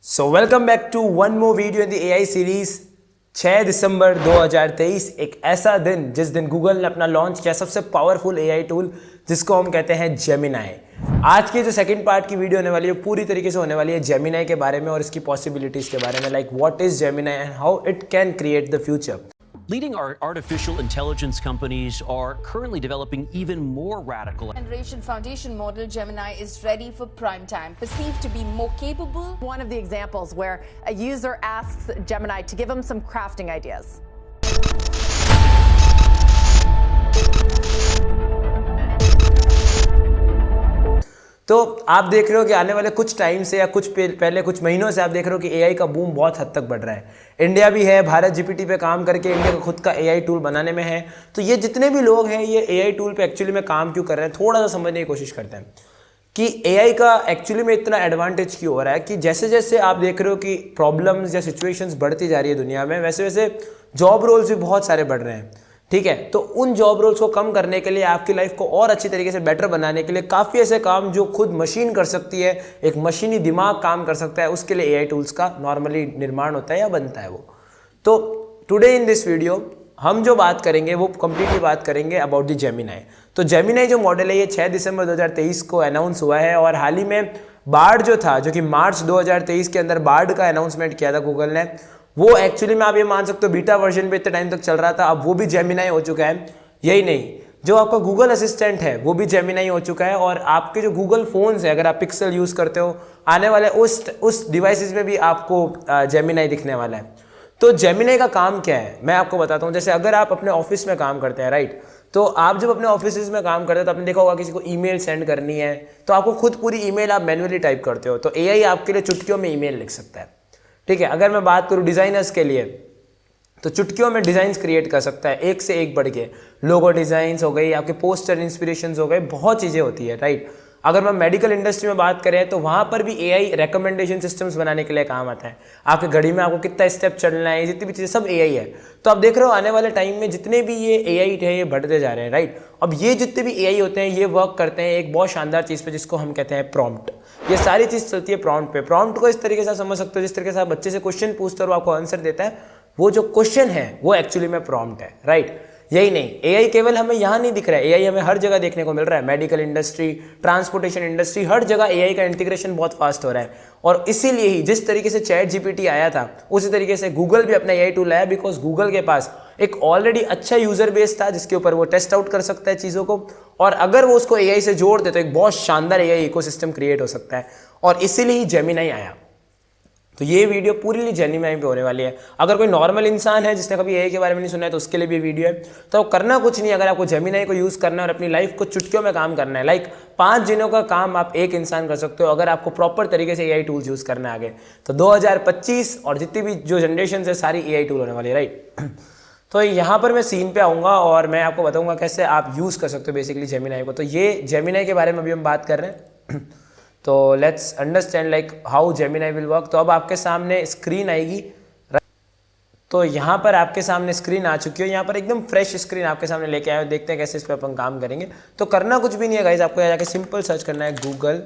So welcome back to one more video in the AI series. 6 दिसंबर 2023 एक ऐसा दिन जिस दिन गूगल ने अपना लॉन्च किया सबसे पावरफुल एआई टूल जिसको हम कहते हैं जेमिनाई। आज की जो सेकंड पार्ट की वीडियो होने वाली है पूरी तरीके से होने वाली है जेमिनाई के बारे में और इसकी पॉसिबिलिटीज के बारे में, like what is Gemini and how it can create the future. Leading artificial intelligence companies are currently developing even more radical. Generation foundation model Gemini is ready for prime time, perceived to be more capable. One of the examples where a user asks Gemini to give him some crafting ideas. तो आप देख रहे हो कि आने वाले कुछ time से या कुछ पहले कुछ महीनों से आप देख रहे हो कि एआई का बूम बहुत हद तक बढ़ रहा है। इंडिया भी है, भारत जीपीटी पे काम करके इंडिया का खुद का एआई टूल बनाने में है। तो ये जितने भी लोग हैं ये एआई टूल पे एक्चुअली में काम क्यों कर रहे हैं, थोड़ा सा समझने की कोशिश करते हैं कि एआई का एक्चुअली में इतना एडवांटेज क्यों हो रहा है कि जैसे जैसे आप देख रहे हो कि प्रॉब्लम्स या सिचुएशंस बढ़ती जा रही है दुनिया में, वैसे वैसे जॉब रोल्स भी बहुत सारे बढ़ रहे हैं। ठीक है, तो उन जॉब रोल्स को कम करने के लिए, आपकी लाइफ को और अच्छी तरीके से बेटर बनाने के लिए काफ़ी ऐसे काम जो खुद मशीन कर सकती है, एक मशीनी दिमाग काम कर सकता है, उसके लिए एआई टूल्स का नॉर्मली निर्माण होता है या बनता है वो। तो टुडे इन दिस वीडियो हम जो बात करेंगे वो कंप्लीटली बात करेंगे अबाउट द जेमिनाई। तो जेमिनाई जो मॉडल है ये 6 दिसंबर 2023 को अनाउंस हुआ है और हाल ही में बार्ड जो था, जो कि मार्च 2023 के अंदर बार्ड का अनाउंसमेंट किया था गूगल ने, वो एक्चुअली में आप ये मान सकते हो बीटा वर्जन पे इतने टाइम तक चल रहा था, अब वो भी जेमिनाई हो चुका है। यही नहीं, जो आपका गूगल असिस्टेंट है वो भी जेमिनाई हो चुका है और आपके जो गूगल फोन्स है, अगर आप पिक्सल यूज़ करते हो, आने वाले उस डिवाइसेस में भी आपको जेमिनाई दिखने वाला है। तो जेमिनाई का काम क्या है मैं आपको बताता हूँ। जैसे अगर आप अपने ऑफिस में काम करते हैं, राइट, तो आप जब अपने ऑफिस में काम करते हो तो आपने देखा होगा किसी को ईमेल सेंड करनी है तो आपको खुद पूरी ईमेल आप मैन्युअली टाइप करते हो, तो एआई आपके लिए चुटकियों में ईमेल लिख सकता है। ठीक है, अगर मैं बात करूँ डिज़ाइनर्स के लिए तो चुटकियों में डिज़ाइंस क्रिएट कर सकता है, एक से एक बढ़ के। लोगो डिज़ाइंस हो गई, आपके पोस्टर इंस्पिरेशंस हो गए, बहुत चीज़ें होती है, राइट। अगर मैं मेडिकल इंडस्ट्री में बात करें तो वहाँ पर भी एआई रिकमेंडेशन सिस्टम्स बनाने के लिए काम आता है। आपके घड़ी में आपको कितना स्टेप चलना है, जितनी भी चीज़ें सब एआई है। तो आप देख रहे हो आने वाले टाइम में जितने भी ये एआई है ये बढ़ते जा रहे हैं, राइट। अब ये जितने भी एआई होते हैं ये वर्क करते हैं एक बहुत शानदार चीज़ पे जिसको हम कहते हैं प्रॉम्प्ट। ये सारी चीज़ चलती है प्रॉम्प्ट पे। प्रॉम्प्ट को इस तरीके से समझ सकते हो जिस तरीके से आप बच्चे से क्वेश्चन पूछते हो और आपको आंसर देता है, वो जो क्वेश्चन है वो एक्चुअली में प्रॉम्प्ट है, राइट। यही नहीं, एआई केवल हमें यहाँ नहीं दिख रहा है, एआई हमें हर जगह देखने को मिल रहा है। मेडिकल इंडस्ट्री, ट्रांसपोर्टेशन इंडस्ट्री, हर जगह एआई का इंटीग्रेशन बहुत फास्ट हो रहा है। और इसीलिए ही जिस तरीके से चैट जीपीटी आया था उसी तरीके से गूगल भी अपना एआई टूल लाया, बिकॉज गूगल के पास एक ऑलरेडी अच्छा यूजर बेस था जिसके ऊपर वो टेस्ट आउट कर सकता है चीज़ों को, और अगर वो उसको एआई से जोड़ दे तो एक बहुत शानदार एआई इकोसिस्टम क्रिएट हो सकता है, और इसीलिए ही जेमिनाई आया। तो ये वीडियो पूरी जेमिनाई पे होने वाली है। अगर कोई नॉर्मल इंसान है जिसने कभी एआई के बारे में नहीं सुना है तो उसके लिए भी वीडियो है। तो करना कुछ नहीं, अगर आपको जेमिनाई को यूज़ करना है और अपनी लाइफ को चुटकियों में काम करना है, लाइक 5 दिनों का काम आप एक इंसान कर सकते हो अगर आपको प्रॉपर तरीके से एआई टूल्स यूज़ करना है आगे। तो 2025 और जितनी भी जो जनरेशन है सारी एआई टूल होने वाली है, राइट। तो यहाँ पर मैं सीन पे आऊँगा और मैं आपको बताऊँगा कैसे आप यूज़ कर सकते हो बेसिकली जेमिनाई को। तो ये जेमिनाई के बारे में अभी हम बात कर रहे हैं। तो let's understand like how Gemini will work. तो अब आपके सामने स्क्रीन आएगी, तो यहाँ पर आपके सामने स्क्रीन आ चुकी है। यहाँ पर एकदम फ्रेश स्क्रीन आपके सामने लेके आए हो, देखते हैं कैसे इस पर अपन काम करेंगे। तो करना कुछ भी नहीं है गाइस, आपको यहाँ जाके सिंपल सर्च करना है गूगल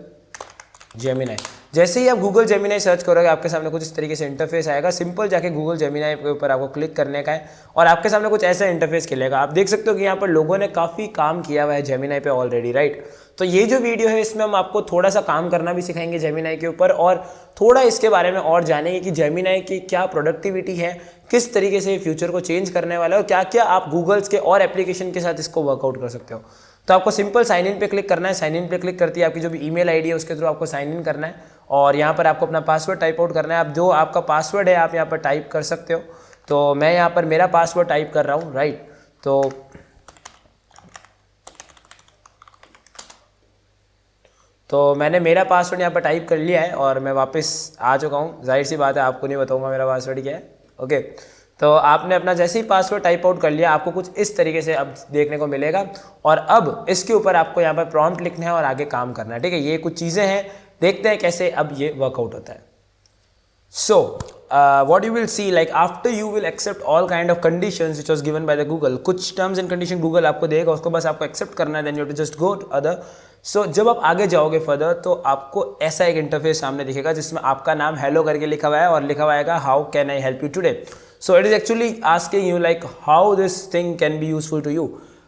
जेमिनाई। जैसे ही आप गूगल जेमिनाई सर्च करोगे आपके सामने कुछ इस तरीके से इंटरफेस आएगा। सिंपल जाके गूगल जेमिनाई के ऊपर आपको क्लिक करने का है और आपके सामने कुछ ऐसा इंटरफेस खिलेगा। आप देख सकते हो कि यहाँ पर लोगों ने काफ़ी काम किया हुआ है जेमिनाई पे ऑलरेडी, राइट। तो ये जो वीडियो है इसमें हम आपको थोड़ा सा काम करना भी सिखाएंगे जेमिनाई के ऊपर और थोड़ा इसके बारे में और जानेंगे कि जेमिनाई की क्या प्रोडक्टिविटी है, किस तरीके से फ्यूचर को चेंज करने वाला है और क्या क्या आप गूगल्स के और एप्लीकेशन के साथ इसको वर्कआउट कर सकते हो। तो आपको सिंपल साइन इन पे क्लिक करना है। साइन इन पे क्लिक करती है आपकी जो भी ईमेल आईडी है उसके थ्रू आपको साइन इन करना है और यहाँ पर आपको अपना पासवर्ड टाइप आउट करना है। आप जो आपका पासवर्ड है आप यहाँ पर टाइप कर सकते हो। तो मैं यहाँ पर मेरा पासवर्ड टाइप कर रहा हूँ, राइट। तो मैंने मेरा पासवर्ड यहाँ पर टाइप कर लिया है और मैं वापस आ चुका हूँ। जाहिर सी बात है आपको नहीं बताऊँगा मेरा पासवर्ड क्या है, ओके। तो आपने अपना जैसे ही पासवर्ड टाइप आउट कर लिया आपको कुछ इस तरीके से अब देखने को मिलेगा और अब इसके ऊपर आपको यहाँ पर प्रॉम्प्ट लिखना है और आगे काम करना है, ठीक है। ये कुछ चीज़ें हैं, देखते हैं कैसे अब ये वर्कआउट होता है। सो what you will see, like after you will accept all kind of conditions which was given by the Google, कुछ terms and condition Google आपको देगा, उसको बस आपको accept करना है, then you have to just go to other सो जब आप आगे जाओगे फर्दर तो आपको ऐसा एक इंटरफेस सामने दिखेगा जिसमें आपका नाम हेलो करके लिखा हुआ है और लिखा हुआ है how can I help you today. So it is actually asking you like how this thing can be useful to you.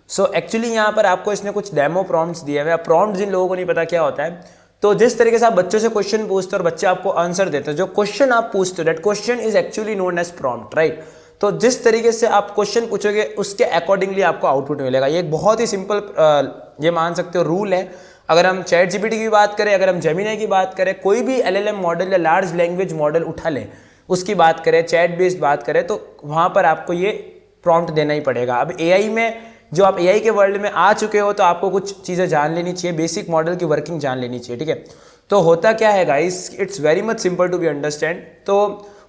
So actually यहाँ पर आपको इसने कुछ डेमो प्रॉम्प्ट्स दिए हुए हैं. प्रॉम्प्ट जिन लोगों को नहीं पता क्या होता है, तो जिस तरीके से आप बच्चों से क्वेश्चन पूछते हो और बच्चे आपको आंसर देते हैं, जो क्वेश्चन आप पूछते हो that question is actually known as prompt, right. तो जिस तरीके से आप क्वेश्चन पूछोगे उसके अकॉर्डिंगली आपको आउटपुट मिलेगा. ये एक बहुत ही सिंपल ये मान सकते हो रूल है. अगर हम चैट जीपीटी की बात करें, अगर हम जेमिनी की बात करें, कोई भी एलएलएम मॉडल या लार्ज लैंग्वेज मॉडल उठा लें, उसकी बात करें, चैट बेस्ड बात करें, तो वहाँ पर आपको ये प्रॉम्प्ट देना ही पड़ेगा. अब एआई में जो आप एआई के वर्ल्ड में आ चुके हो तो आपको कुछ चीज़ें जान लेनी चाहिए, बेसिक मॉडल की वर्किंग जान लेनी चाहिए, ठीक है. तो होता क्या है guys, it's very much simple to be understand. तो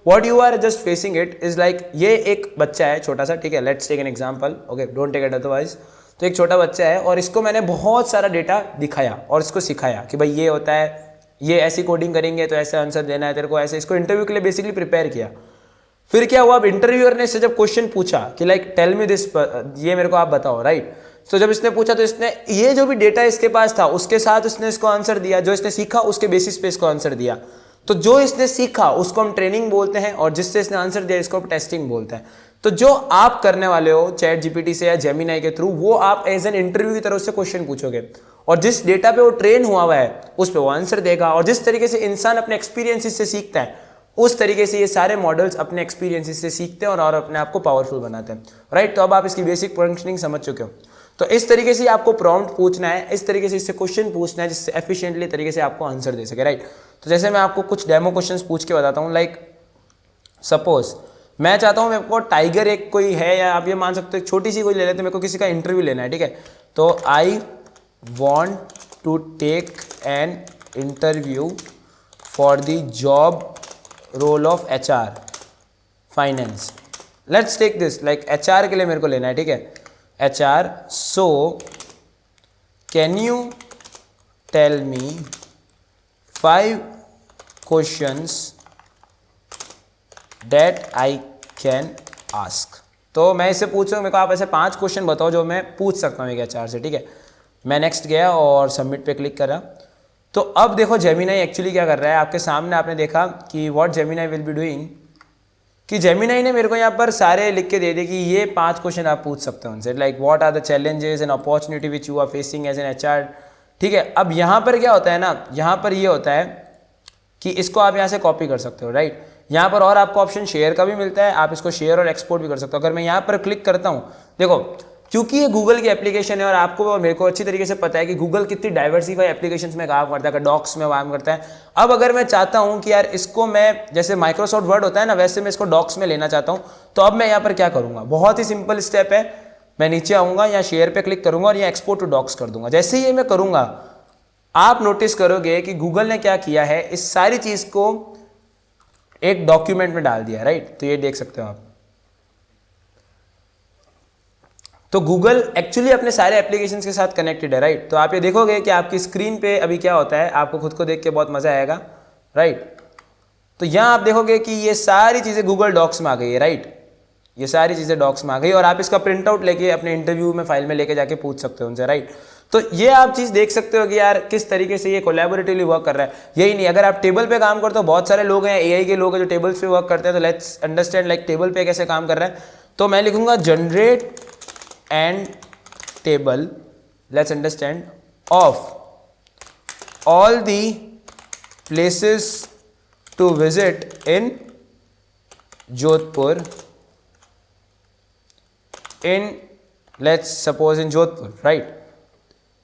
what you are just facing it is like, ये एक बच्चा है छोटा सा, ठीक है. Let's take an example, okay, don't take it otherwise. तो एक छोटा बच्चा है और इसको मैंने बहुत सारा डेटा दिखाया और इसको सिखाया कि भाई ये होता है, ये ऐसी कोडिंग करेंगे तो ऐसे आंसर देना है तेरे को, ऐसे. इसको इंटरव्यू के लिए बेसिकली प्रिपेयर किया. फिर क्या हुआ, अब इंटरव्यूअर ने इससे जब क्वेश्चन पूछा कि लाइक टेल मी दिस, ये मेरे को आप बताओ, राइट. तो जब इसने पूछा तो इसने ये जो भी डेटा इसके पास था उसके साथ उसने इसको आंसर दिया, जो इसने सीखा उसके बेसिस पे इसको आंसर दिया. तो जो इसने सीखा उसको हम ट्रेनिंग बोलते हैं और जिससे इसने आंसर दिया इसको हम टेस्टिंग बोलते हैं. तो जो आप करने वाले हो चैट जीपीटी से या जेमिनी के थ्रू, वो आप एज एन इंटरव्यू की तरह से क्वेश्चन पूछोगे और जिस डेटा पे वो ट्रेन हुआ है उस पर वो आंसर देगा. और जिस तरीके से इंसान अपने एक्सपीरियंसेस से सीखता है उस तरीके से ये सारे मॉडल्स अपने एक्सपीरियंसेस से सीखते हैं और अपने आप को पावरफुल बनाते हैं, राइट. तो अब आप इसकी बेसिक फंक्शनिंग समझ चुके हो. तो इस तरीके से आपको प्रॉम्प्ट पूछना है, इस तरीके से इससे क्वेश्चन पूछना है जिससे एफिशिएंटली तरीके से आपको आंसर दे सके, राइट. तो जैसे मैं आपको कुछ डेमो क्वेश्चंस पूछ के बताता हूँ. लाइक सपोज मैं चाहता हूँ, मेरे को टाइगर एक कोई है, या आप ये मान सकते हो एक छोटी सी कोई ले लेते हैं, मेरे को किसी का इंटरव्यू लेना है, ठीक है. तो I want to take an interview for the job role of HR finance. Let's take this, like HR के लिए मेरे को लेना है, ठीक है. HR, so can you tell me 5 questions that I can ask. तो मैं इससे पूछ रहा हूँ, मेरे को आप ऐसे 5 क्वेश्चन बताओ जो मैं पूछ सकता हूँ एक HR से, ठीक है. मैं नेक्स्ट गया और सबमिट पे क्लिक करा. तो अब देखो जेमिनी एक्चुअली क्या कर रहा है आपके सामने. आपने देखा कि what Gemini will be doing, कि जेमिनी ने मेरे को यहाँ पर सारे लिख के दे दिए कि ये 5 क्वेश्चन आप पूछ सकते हो उनसे. Like what are the challenges and opportunity which you are facing as an HR, ठीक है. अब यहाँ पर क्या होता है ना, यहाँ पर ये होता है कि इसको आप यहाँ से कॉपी कर सकते हो, राइट. यहाँ पर और आपको ऑप्शन शेयर का भी मिलता है, आप इसको शेयर और एक्सपोर्ट भी कर सकते हो. अगर मैं यहाँ पर क्लिक करता हूँ, देखो क्योंकि ये गूगल की एप्लीकेशन है और आपको और मेरे को अच्छी तरीके से पता है कि गूगल कितनी डाइवर्सिफाई एप्लीकेशंस में काम करता है, डॉक्स में काम करता है. अब अगर मैं चाहता हूं कि यार इसको मैं, जैसे माइक्रोसॉफ्ट वर्ड होता है ना, वैसे मैं इसको डॉक्स में लेना चाहता हूं, तो अब मैं यहाँ पर क्या करूंगा, बहुत ही सिंपल स्टेप है. मैं नीचे आऊंगा, यहाँ शेयर पे क्लिक करूंगा और यहाँ एक्सपोर्ट टू डॉक्स कर दूंगा. जैसे ही ये मैं करूंगा आप नोटिस करोगे कि गूगल ने क्या किया है, इस सारी चीज को एक डॉक्यूमेंट में डाल दिया, राइट. तो ये देख सकते हो आप. तो गूगल एक्चुअली अपने सारे एप्लीकेशंस के साथ कनेक्टेड है, राइट. तो आप ये देखोगे कि आपकी स्क्रीन पे अभी क्या होता है, आपको खुद को देख के बहुत मजा आएगा, राइट. तो यहाँ आप देखोगे कि ये सारी चीज़ें गूगल डॉक्स में आ गई है, राइट. ये सारी चीज़ें डॉक्स में आ गई और आप इसका प्रिंट आउट लेके अपने इंटरव्यू में फाइल में लेके जाके पूछ सकते हो उनसे, राइट. तो ये आप चीज़ देख सकते हो कि यार किस तरीके से ये कोलैबोरेटिवली वर्क कर रहा है. यही नहीं, अगर आप टेबल पे काम करते हो, बहुत सारे लोग हैं एआई के लोग हैं जो टेबल्स पे वर्क करते हैं. तो लेट्स अंडरस्टैंड लाइक टेबल पे कैसे काम कर रहा है. तो मैं लिखूंगा generate and table, let's understand, of all the places to visit in Jodhpur, in let's suppose in Jodhpur, right,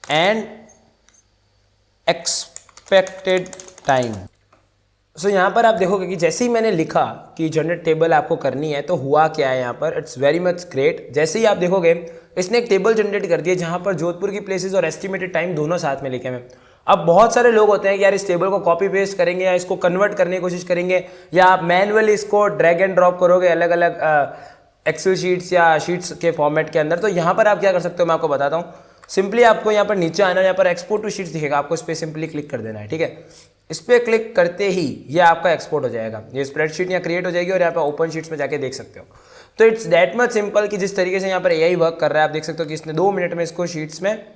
and expected time. सो यहाँ पर आप देखोगे कि जैसे ही मैंने लिखा कि जनरेट टेबल आपको करनी है तो हुआ क्या है यहाँ पर, इट्स वेरी मच ग्रेट. जैसे ही आप देखोगे इसने एक टेबल जनरेट कर दिया जहाँ पर जोधपुर की प्लेसेस और एस्टिमेटेड टाइम दोनों साथ में लिखे हैं. अब बहुत सारे लोग होते हैं कि यार इस टेबल को कॉपी पेस्ट करेंगे या इसको कन्वर्ट करने की कोशिश करेंगे या आप मैनुअली इसको ड्रैग एंड ड्रॉप करोगे अलग अलग एक्सेल शीट्स या शीट्स के फॉर्मेट के अंदर. तो यहाँ पर आप क्या कर सकते हो मैं आपको बताता हूँ. सिंपली आपको यहाँ पर नीचे आना, यहाँ पर एक्सपोर्ट टू शीट्स दिखेगा, आपको इस पर सिंपली क्लिक कर देना है, ठीक है. इस पर क्लिक करते ही ये आपका एक्सपोर्ट हो जाएगा, ये स्प्रेडशीट यहाँ क्रिएट हो जाएगी और यहाँ पर ओपन शीट्स में जाके देख सकते हो. तो इट्स दैट मच सिंपल कि जिस तरीके से यहाँ पर एआई वर्क कर रहा है आप देख सकते हो कि इसने 2 मिनट में इसको शीट्स में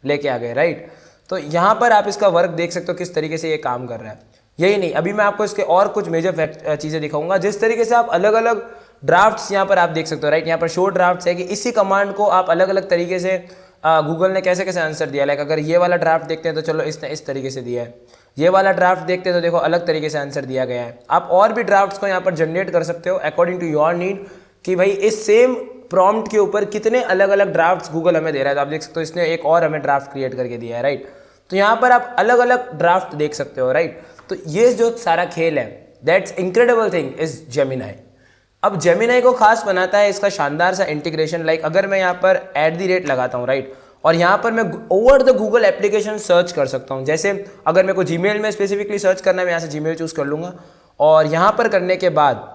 लेके आ गए, राइट. तो यहाँ पर आप इसका वर्क देख सकते हो किस तरीके से ये काम कर रहा है। यही नहीं, अभी मैं आपको इसके और कुछ मेजर चीज़ें दिखाऊंगा जिस तरीके से आप अलग अलग ड्राफ्ट्स यहाँ पर आप देख सकते हो, राइट। यहाँ पर शो ड्राफ्ट्स है कि इसी कमांड को आप अलग अलग तरीके से गूगल ने कैसे कैसे आंसर दिया। लाइक अगर ये वाला ड्राफ्ट देखते हैं तो चलो इसने इस तरीके से दिया है, ये वाला ड्राफ्ट देखते हैं तो देखो अलग तरीके से आंसर दिया गया है। आप और भी ड्राफ्ट्स को यहाँ पर जनरेट कर सकते हो अकॉर्डिंग टू योर नीड, कि भाई इस सेम प्रॉम्प्ट के ऊपर कितने अलग अलग ड्राफ्ट्स गूगल हमें दे रहा है। तो आप देख सकते हो इसने एक और हमें ड्राफ्ट क्रिएट करके दिया है, राइट। तो यहाँ पर आप अलग अलग ड्राफ्ट देख सकते हो, राइट। तो ये जो सारा खेल है, that's incredible thing is Gemini. अब जेमिनाई को खास बनाता है इसका शानदार सा इंटीग्रेशन। लाइक अगर मैं यहाँ पर @ लगाता हूँ, राइट, और यहाँ पर मैं over the Google application search कर सकता हूँ। जैसे अगर मेरे को जीमेल में स्पेसिफिकली सर्च करना है, मैं यहाँ से जीमेल चूज कर लूँगा और यहाँ पर करने के बाद,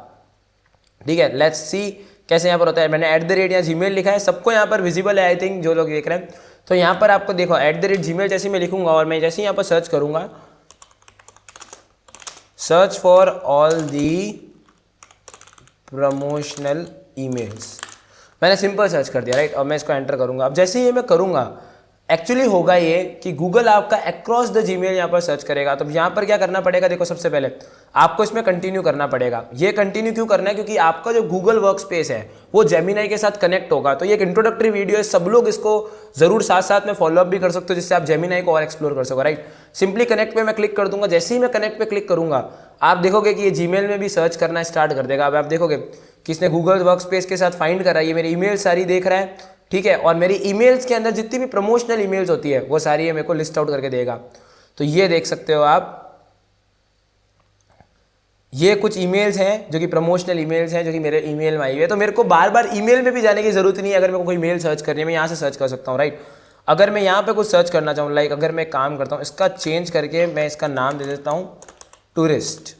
ठीक है, लेट्स सी कैसे यहाँ पर होता है। मैंने @ या जीमेल लिखा है, सबको यहाँ पर विजिबल है आई थिंक जो लोग देख रहे हैं। तो यहाँ पर आपको देखो @gmail जैसे मैं लिखूंगा और मैं जैसे यहाँ पर सर्च करूँगा, search for all the promotional emails, मैंने सिंपल सर्च कर दिया, राइट। और मैं इसको एंटर करूंगा। अब जैसे ही मैं करूंगा एक्चुअली होगा ये कि गूगल आपका अक्रॉस द जीमेल यहाँ पर सर्च करेगा। तो यहाँ पर क्या करना पड़ेगा, देखो सबसे पहले आपको इसमें कंटिन्यू करना पड़ेगा। ये कंटिन्यू क्यों करना है, क्योंकि आपका जो गूगल वर्क स्पेस है वो जेमिनाई के साथ कनेक्ट होगा। तो ये एक इंट्रोडक्टरी वीडियो है, सब लोग इसको जरूर साथ साथ में फॉलोअप भी कर सकते हो जिससे आप जेमिनाई को और एक्सप्लोर कर सको, राइट। सिंपली कनेक्ट पे मैं क्लिक कर दूंगा। जैसे ही मैं कनेक्ट पे क्लिक करूंगा आप देखोगे कि ये जीमेल में भी सर्च करना स्टार्ट कर देगा। अब आप देखोगे कि इसने गूगल वर्क स्पेस के साथ फाइंड करा, ये मेरी ईमेल सारी देख रहा है, ठीक है। और मेरी ईमेल्स के अंदर जितनी भी प्रमोशनल ईमेल्स होती है वो सारी ये मेरे को लिस्ट आउट करके देगा। तो ये देख सकते हो आप, ये कुछ ईमेल्स हैं जो कि प्रमोशनल ईमेल्स हैं जो कि मेरे ईमेल में आई हुई है। तो मेरे को बार बार ईमेल में भी जाने की जरूरत नहीं है। अगर मेरे को कोई मेल सर्च करनी है मैं यहाँ से सर्च कर सकता हूँ, राइट। अगर मैं यहाँ पे कुछ सर्च करना चाहूँ, लाइक अगर मैं काम करता हूँ, इसका चेंज करके मैं इसका नाम दे देता हूँ टूरिस्ट,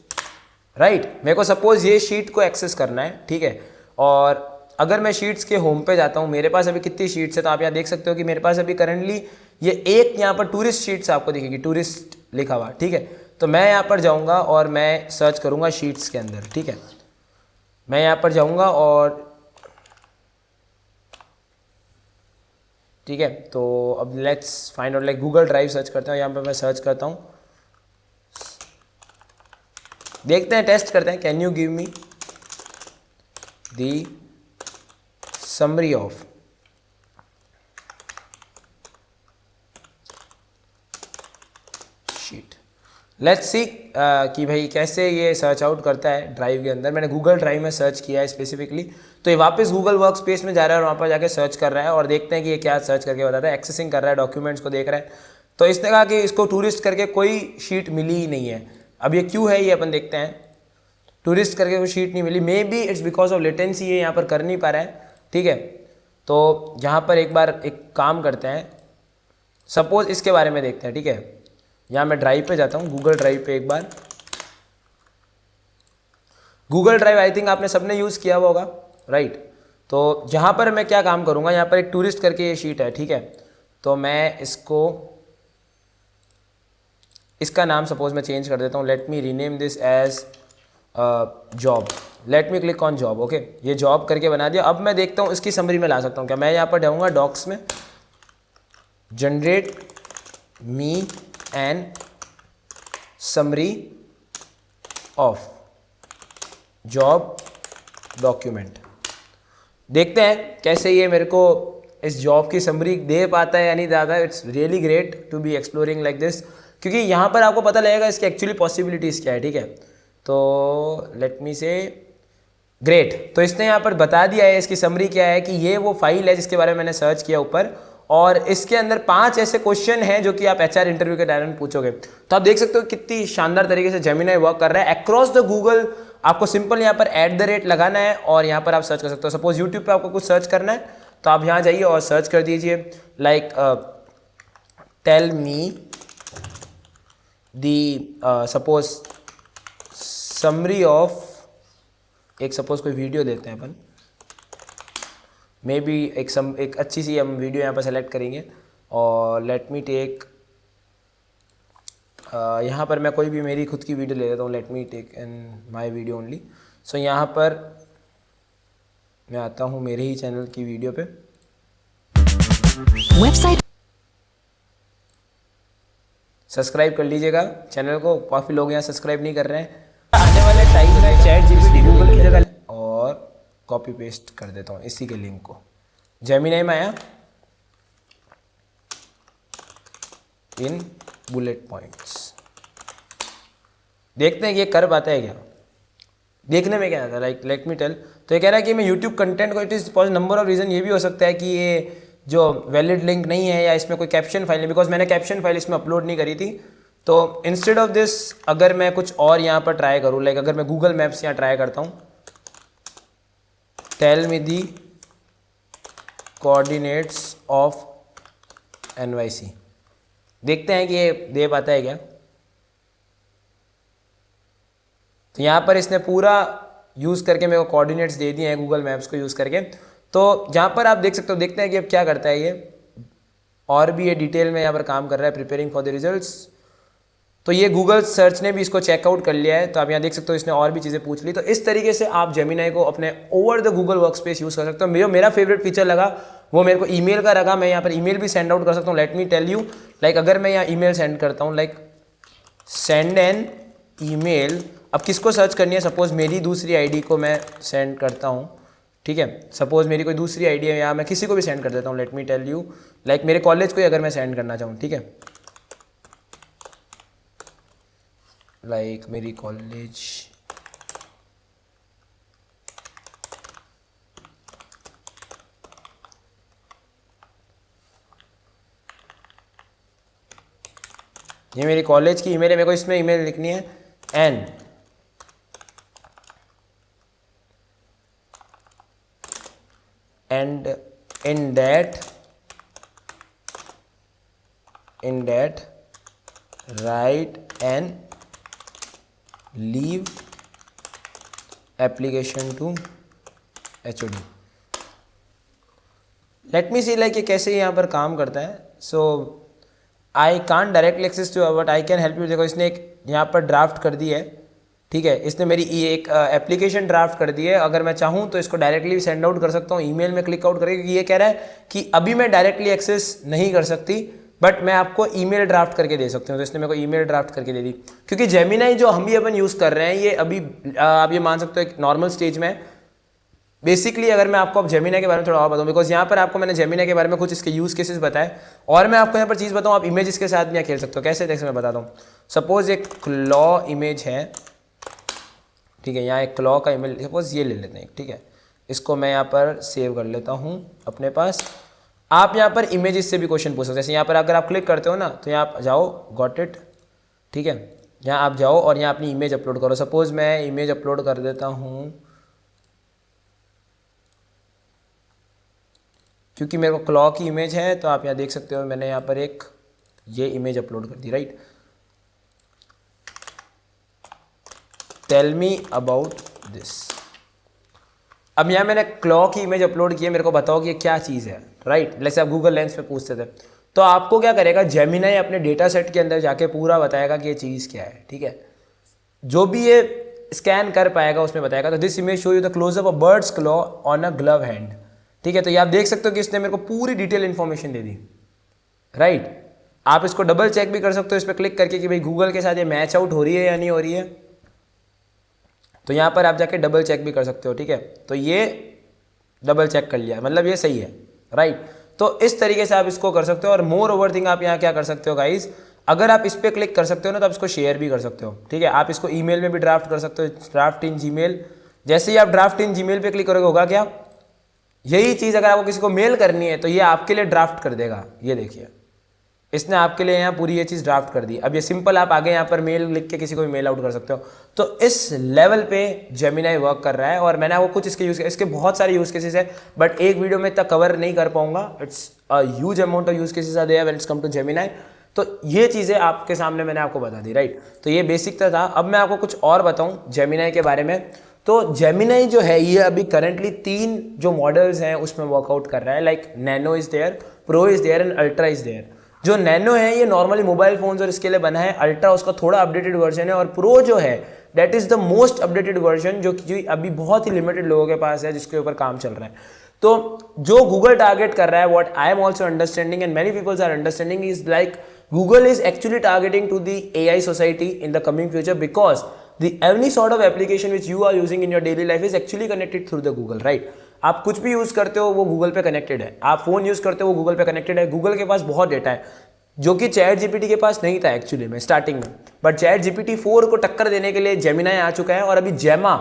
राइट। मेरे को सपोज ये शीट को एक्सेस करना है, ठीक है। और अगर मैं शीट्स के होम पे जाता हूँ, मेरे पास अभी कितनी शीट्स है, तो आप यहाँ देख सकते हो कि मेरे पास अभी करंटली ये एक यहाँ पर टूरिस्ट शीट्स आपको दिखेगी, टूरिस्ट लिखा हुआ, ठीक है। तो मैं यहाँ पर जाऊँगा और मैं सर्च करूँगा शीट्स के अंदर, ठीक है। मैं यहाँ पर जाऊँगा और ठीक है, तो अब let's find out, like Google drive search करते हैं। यहाँ पर मैं सर्च करता हूँ, देखते हैं, टेस्ट करते हैं। Can you give me the summary of sheet. Let's see कि भाई कैसे ये सर्च आउट करता है ड्राइव के अंदर। मैंने गूगल ड्राइव में सर्च किया है स्पेसिफिकली, तो ये वापस गूगल वर्क स्पेस में जा रहा है और वहाँ पर जाके सर्च कर रहा है और देखते हैं कि ये क्या सर्च करके बता रहा है। एक्सेसिंग कर रहा है, डॉक्यूमेंट्स को देख रहा है। तो इसने कहा कि इसको टूरिस्ट करके कोई शीट मिली ही नहीं है। अब ये क्यों है ये अपन देखते हैं। टूरिस्ट करके कोई शीट नहीं मिली, maybe it's because of latency, ये यहाँ पर कर नहीं पा रहा है, ठीक है। तो यहाँ पर एक बार एक काम करते हैं, सपोज इसके बारे में देखते हैं, ठीक है। यहाँ मैं ड्राइव पे जाता हूँ, गूगल ड्राइव पे एक बार। गूगल ड्राइव आई थिंक आपने सबने यूज़ किया हुआ होगा, राइट। तो यहाँ पर मैं क्या काम करूँगा, यहाँ पर एक टूरिस्ट करके ये शीट है, ठीक है। तो मैं इसको, इसका नाम सपोज मैं चेंज कर देता हूँ। Let me rename this as job. Let me click on job, okay. ये जॉब करके बना दिया। अब मैं देखता हूँ इसकी समरी में ला सकता हूँ क्या। मैं यहाँ पर जाऊँगा डॉक्स में, generate me an summary of job document. देखते हैं कैसे ये मेरे को इस जॉब की समरी दे पाता है या नहीं ज़्यादा। It's really great to be exploring like this, क्योंकि यहाँ पर आपको पता लगेगा इसकी एक्चुअली पॉसिबिलिटीज़ क्या है, ठीक है। तो लेट मी से ग्रेट। तो इसने यहाँ पर बता दिया है इसकी समरी क्या है, कि ये वो फाइल है जिसके बारे में मैंने सर्च किया ऊपर, और इसके अंदर 5 ऐसे क्वेश्चन हैं जो कि आप HR इंटरव्यू के दौरान पूछोगे। तो आप देख सकते हो कितनी शानदार तरीके से जेमिनाई वर्क कर रहा है अक्रॉस द गूगल। आपको सिंपल यहाँ पर @ लगाना है और यहाँ पर आप सर्च कर सकते हो। सपोज यूट्यूब पे आपको कुछ सर्च करना है तो आप यहाँ जाइए और सर्च कर दीजिए, like tell me the suppose summary of, एक सपोज कोई वीडियो देते हैं अपन, मे बी एक अच्छी सी हम वीडियो यहाँ पर सेलेक्ट करेंगे और लेट मी टेक, यहाँ पर मैं कोई भी मेरी खुद की वीडियो ले लेता हूँ। Let me take in my video only. So यहाँ पर मैं आता हूँ मेरे ही चैनल की वीडियो पे। वेबसाइट सब्सक्राइब कर लीजिएगा चैनल को, काफ़ी लोग यहाँ सब्सक्राइब नहीं कर रहे हैं। आने वाले टाइम में चैट जीपीटी गूगल की जगह और कॉपी पेस्ट कर देता हूँ इसी के लिंक को। जेमिनी में आया इन बुलेट पॉइंट्स, देखते हैं कि ये कर पाता है क्या। देखने में क्या आता है, लाइक लेट मी टेल। तो ये कह रहा है कि मैं यूट्यूब कंटेंट को, it is number of reason, ये भी हो सकता है कि ये जो वैलिड लिंक नहीं है या इसमें कोई कैप्शन फाइल नहीं, बिकॉज मैंने कैप्शन फाइल इसमें अपलोड नहीं करी थी। तो इंस्टेड ऑफ दिस अगर मैं कुछ और यहाँ पर ट्राई करूँ, लाइक अगर मैं गूगल मैप्स यहाँ ट्राई करता हूँ, tell me the coordinates of NYC, देखते हैं कि ये दे पाता है क्या। तो यहाँ पर इसने पूरा यूज़ करके मेरे को कोऑर्डिनेट्स दे दिए हैं गूगल मैप्स को यूज़ करके। तो यहाँ पर आप देख सकते हो, देखते हैं कि अब क्या करता है ये, और भी ये डिटेल में यहाँ पर काम कर रहा है, प्रिपेयरिंग फॉर द रिजल्ट्स। तो ये गूगल सर्च ने भी इसको चेकआउट कर लिया है, तो आप यहाँ देख सकते हो इसने और भी चीज़ें पूछ ली। तो इस तरीके से आप जेमिनी को अपने over the Google work space use कर सकते हो। मेरा फेवरेट फीचर लगा वो मेरे को ईमेल का लगा, मैं यहाँ पर ईमेल भी सेंड आउट कर सकता हूँ। Let me tell you, like अगर मैं यहाँ ईमेल सेंड करता हूँ, लाइक सेंड एन ईमेल, अब किसको सर्च करनी है, सपोज मेरी दूसरी आईडी को मैं सेंड करता हूँ, ठीक है। सपोज मेरी कोई दूसरी आईडी है, या मैं किसी को भी सेंड कर देता हूँ। Let me tell you, like मेरे कॉलेज को ही अगर मैं सेंड करना चाहूँ, ठीक है, लाइक मेरी कॉलेज ये मेरी कॉलेज की ईमेल है, मेरे को इसमें ईमेल लिखनी है and in that write and leave application to HOD। Let me see like ये कैसे यहाँ पर काम करता है। So I can't directly access to but I can help you. देखो इसने एक यहाँ पर ड्राफ्ट कर दी है, ठीक है, इसने मेरी एक एप्लीकेशन ड्राफ्ट कर दी है। अगर मैं चाहूँ तो इसको डायरेक्टली सेंड आउट कर सकता हूँ, ईमेल में क्लिक आउट करके, क्योंकि ये कह रहा है कि अभी मैं डायरेक्टली एक्सेस नहीं कर सकती, बट मैं आपको ईमेल ड्राफ्ट करके दे सकती हूँ। तो इसने मेरे को ईमेल ड्राफ्ट करके दे दी, क्योंकि जेमिनी जो हम भी अपन यूज़ कर रहे हैं, ये अभी आप ये मान सकते हो एक नॉर्मल स्टेज में। बेसिकली अगर मैं आपको अब जेमिनी के बारे में थोड़ा और बताऊँ, बिकॉज यहाँ पर आपको मैंने जेमिनी के बारे में कुछ इसके यूज़ केसेस बताए, और मैं आपको यहाँ पर चीज़ बताऊँ, आप इमेजेस के साथ भी यहाँ खेल सकते हो। कैसे देखिए मैं बताता हूँ। सपोज एक क्लॉ इमेज है, ठीक है, यहाँ एक क्लॉ का इमेज सपोज ये ले लेते हैं, ठीक है, इसको मैं यहाँ पर सेव कर लेता हूँ अपने पास। आप यहाँ पर इमेजेस से भी क्वेश्चन पूछ सकते हैं। जैसे यहाँ पर अगर आप क्लिक करते हो ना, तो यहाँ आप जाओ, गॉट इट, ठीक है, यहाँ आप जाओ और यहाँ अपनी इमेज अपलोड करो। सपोज मैं इमेज अपलोड कर देता हूँ, क्योंकि मेरे को क्लॉ की इमेज है, तो आप यहाँ देख सकते हो मैंने यहाँ पर एक ये इमेज अपलोड कर दी, right. Tell me about this. अब यहाँ मैंने क्लॉ की इमेज अपलोड की है, मेरे को बताओ कि ये क्या चीज़ है, राइट। जैसे आप गूगल लेंस पे पूछते थे, तो आपको क्या करेगा, जेमिनी अपने डेटा सेट के अंदर जाके पूरा बताएगा कि ये चीज़ क्या है, ठीक है। जो भी ये स्कैन कर पाएगा उसमें बताएगा। तो this image show you the closeup a bird's claw on a glove hand, ठीक है। तो ये आप देख सकते हो कि इसने मेरे को पूरी डिटेल इन्फॉर्मेशन दे दी, राइट। आप इसको डबल चेक भी कर सकते हो इस पर क्लिक करके कि भाई गूगल के साथ ये मैच आउट हो रही है या नहीं हो रही है। तो यहाँ पर आप जाके डबल चेक भी कर सकते हो, ठीक है। तो ये डबल चेक कर लिया, मतलब ये सही है, राइट। तो इस तरीके से आप इसको कर सकते हो। और मोर ओवर थिंग आप यहाँ क्या कर सकते हो गाइज, अगर आप इस पर क्लिक कर सकते हो ना, तो आप इसको शेयर भी कर सकते हो, ठीक है। आप इसको ईमेल में भी ड्राफ्ट कर सकते हो, ड्राफ्ट इन जीमेल। जैसे ही आप ड्राफ्ट इन जीमेल पे क्लिक करोगे, होगा क्या, यही चीज़ अगर आपको किसी को मेल करनी है तो ये आपके लिए ड्राफ्ट कर देगा। ये देखिए, इसने आपके लिए यहाँ पूरी ये चीज़ ड्राफ्ट कर दी। अब ये सिंपल आप आगे यहाँ पर मेल लिख के किसी को भी मेल आउट कर सकते हो। तो इस लेवल पे जेमिनी वर्क कर रहा है। और मैंने आपको कुछ इसके बहुत सारे यूज़ केसेस है, बट एक वीडियो में तक कवर नहीं कर पाऊंगा। It's a huge amount of use cases are there when it's come to Gemini. तो ये चीज़ें आपके सामने मैंने आपको बता दी, राइट। तो ये बेसिक था। अब मैं आपको कुछ और बताऊँ जेमिनी के बारे में। तो जेमिनी जो है ये अभी करंटली 3 जो मॉडल्स हैं उसमें वर्कआउट कर रहा है। Like nano is there, pro is there and ultra is there. जो नैनो है ये नॉर्मली मोबाइल फोन्स और इसके लिए बना है। अल्ट्रा उसका थोड़ा अपडेटेड वर्जन है, और प्रो जो है that is the most updated version, जो कि अभी बहुत ही लिमिटेड लोगों के पास है, जिसके ऊपर काम चल रहा है। तो जो गूगल टारगेट कर रहा है, what I am also understanding and many peoples are understanding, is like Google is actually targeting to the AI society in the coming future because the any sort of application which you are using in your daily life is actually connected through the Google, right? आप कुछ भी use करते हो वो Google पे connected है, आप phone use करते हो वो गूगल पे कनेक्टेड है। गूगल के पास बहुत डेटा है जो कि चैट जीपीटी के पास नहीं था एक्चुअली में स्टार्टिंग में, बट चैट जीपीटी 4 को टक्कर देने के लिए जेमिनाई आ चुका है। और अभी जेमा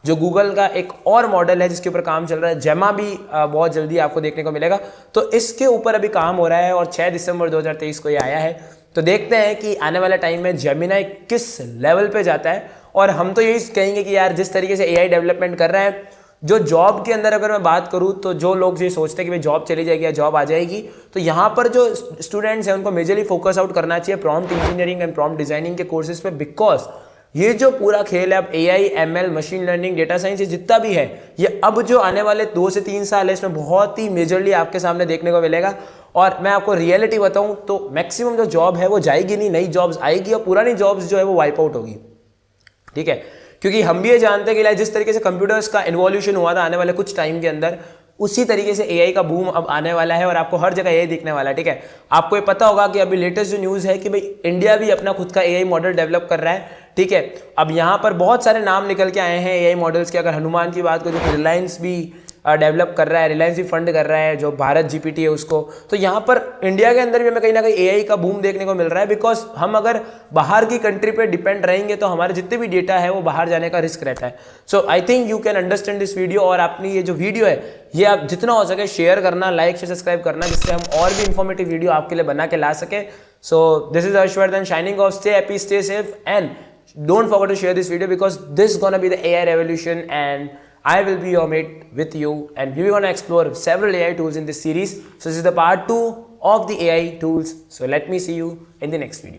जो गूगल का एक और मॉडल है जिसके ऊपर काम चल रहा है, जेमा भी बहुत जल्दी आपको देखने को मिलेगा। तो इसके ऊपर अभी काम हो रहा है और 6 दिसंबर 2023 को ये आया है। तो देखते हैं कि आने वाले टाइम में जेमिनाई किस लेवल पे जाता है। और हम तो यही कहेंगे कि यार जिस तरीके से एआई डेवलपमेंट कर रहे हैं, जो जॉब के अंदर अगर मैं बात करूं तो जो लोग ये सोचते हैं कि भाई जॉब चली जाएगी या जॉब आ जाएगी, तो यहाँ पर जो स्टूडेंट्स हैं उनको मेजरली फोकस आउट करना चाहिए prompt engineering and prompt designing के कोर्सेज पे, बिकॉज ये जो पूरा खेल है अब AI, ML, machine learning, data science, ये जितना भी है ये अब जो आने वाले 2 से 3 साल है इसमें बहुत ही मेजरली आपके सामने देखने को मिलेगा। और मैं आपको रियलिटी बताऊं तो मैक्सिमम जो जॉब है वो जाएगी नहीं, नई जॉब्स आएगी और पुरानी जॉब्स जो है वो वाइप आउट होगी। ठीक है, क्योंकि हम भी ये जानते हैं कि जिस तरीके से कंप्यूटर्स का इन्वॉल्यूशन हुआ था आने वाले कुछ टाइम के अंदर, उसी तरीके से एआई का बूम अब आने वाला है और आपको हर जगह एआई दिखने वाला है। ठीक है, आपको ये पता होगा कि अभी लेटेस्ट जो न्यूज़ है कि भाई इंडिया भी अपना खुद का एआई मॉडल डेवलप कर रहा है। ठीक है, अब यहाँ पर बहुत सारे नाम निकल के आए हैं एआई मॉडल्स के। अगर हनुमान की बात करूँ तो रिलायंस भी डेवलप कर रहा है, रिलायंस भी फंड कर रहा है जो भारत जीपीटी है उसको। तो यहाँ पर इंडिया के अंदर भी हमें कहीं ना कहीं एआई का बूम देखने को मिल रहा है, बिकॉज हम अगर बाहर की कंट्री पे डिपेंड रहेंगे तो हमारे जितने भी डेटा है वो बाहर जाने का रिस्क रहता है। So I think you can understand this video. और अपनी ये जो वीडियो है ये आप जितना हो सके शेयर करना, लाइक शेयर सब्सक्राइब करना, जिससे हम और भी इंफॉर्मेटिव वीडियो आपके लिए बना के ला सके। So this is Harshvardhan shining of, stay happy, stay safe, and don't forget to share this video because this is gonna be the AI revolution and I will be your mate with you, and we're gonna explore several AI tools in this series. So this is the part 2 of the AI tools. So let me see you in the next video.